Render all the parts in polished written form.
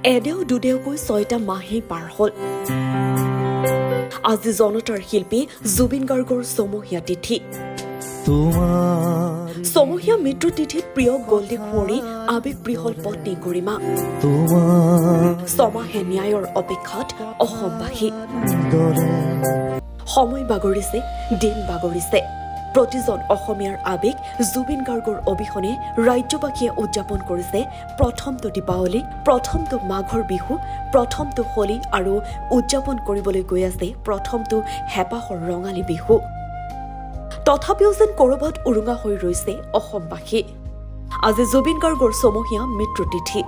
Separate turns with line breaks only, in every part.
এদেও দুদেওকৈ 6টা মাহেই পাৰ হ'ল। আজি জনতাৰ শিল্পী জুবিন গাৰ্গৰ ছমহীয়া তিথি। ছমহীয়া মৃত্যু তিথিত প্ৰিয় গল্ডী কুঁৱৰী আৱেগবৃহল পত্নী গৰিমা। ছমাহে ন্যায়ৰ অপেক্ষাত অসমবাসী। সময় বাগৰিছে, দিন বাগৰিছে। প্ৰতিজন অসমীয়াৰ আৱেগ জুবিন গাৰ্গৰ অবিহনে ৰাজ্যবাসীয়ে উদযাপন কৰিছে প্ৰথমটো দীপাৱলী, প্ৰথমটো মাঘৰ বিহু, প্ৰথমটো হোলী আৰু উদযাপন কৰিবলৈ গৈ আছে প্ৰথমটো হেঁপাহৰ ৰঙালী বিহু। তথাপিও যেন ক'ৰবাত উৰুঙা হৈ ৰৈছে অসমবাসী। আজি জুবিন গাৰ্গৰ ছমহীয়া মৃত্যু তিথি।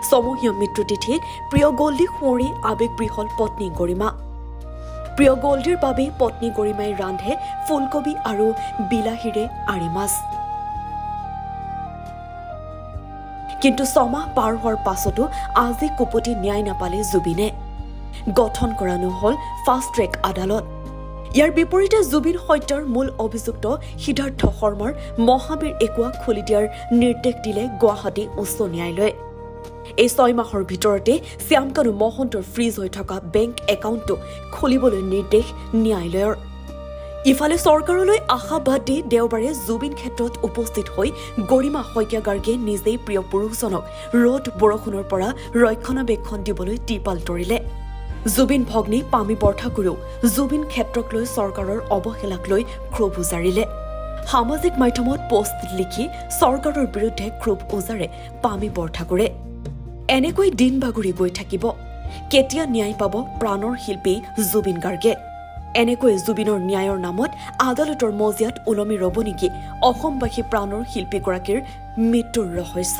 ছমহীয়া মৃত্যু তিথিত প্ৰিয় গল্ডী কুঁৱৰী আৱেগবৃহল পত্নী গৰিমা। প্ৰিয় গল্ডীৰ বাবে পত্নী গৰিমাই ৰান্ধে ফুলকবি আৰু বিলাহীৰে আৰি মাছ। কিন্তু ছমাহ পাৰ হোৱাৰ পাছতো আজি কুপতি ন্যায় নাপালে জুবিনে। গঠন কৰা নহল ফাষ্ট ট্ৰেক আদালত। ইয়াৰ বিপৰীতে জুবিন হত্যাৰ মূল অভিযুক্ত সিদ্ধাৰ্থ শৰ্মাৰ মহাবীৰ একুৱা খুলি দিয়াৰ নিৰ্দেশ দিলে গুৱাহাটী উচ্চ ন্যায়ালয়ে। এই 6 মাহৰ ভিতৰতে শ্যামকানু মহন্তৰ ফ্ৰিজ হৈ থকা বেংক একাউণ্টটো খুলিবলৈ নিৰ্দেশ ন্যায়ালয়ৰ। ইফালে চৰকাৰলৈ আশাবাদ দি দেওবাৰে জুবিন ক্ষেত্ৰত উপস্থিত হৈ গৰিমা শইকীয়া গাৰ্গে নিজেই প্ৰিয় পুৰুষজনক ৰ'দ বৰষুণৰ পৰা ৰক্ষণাবেক্ষণ দিবলৈ টিপাল তৰিলে। জুবিন ভগ্নী পামী বৰঠাকুৰেও জুবিন ক্ষেত্ৰক লৈ চৰকাৰৰ অৱহেলাক লৈ ক্ষোভ উজাৰিলে। সামাজিক মাধ্যমত পোষ্ট লিখি চৰকাৰৰ বিৰুদ্ধে ক্ষোভ উজাৰে পামী বৰঠাকুৰে। এনেকৈ দিন বাগৰি গৈ থাকিব। কেতিয়া ন্যায় পাব প্ৰাণৰ শিল্পী জুবিন গাৰ্গে? এনেকৈ জুবিনৰ ন্যায়ৰ নামত আদালতৰ মজিয়াত ওলমি ৰব নেকি অসমবাসী প্ৰাণৰ শিল্পীগৰাকীৰ মৃত্যুৰ ৰহস্য?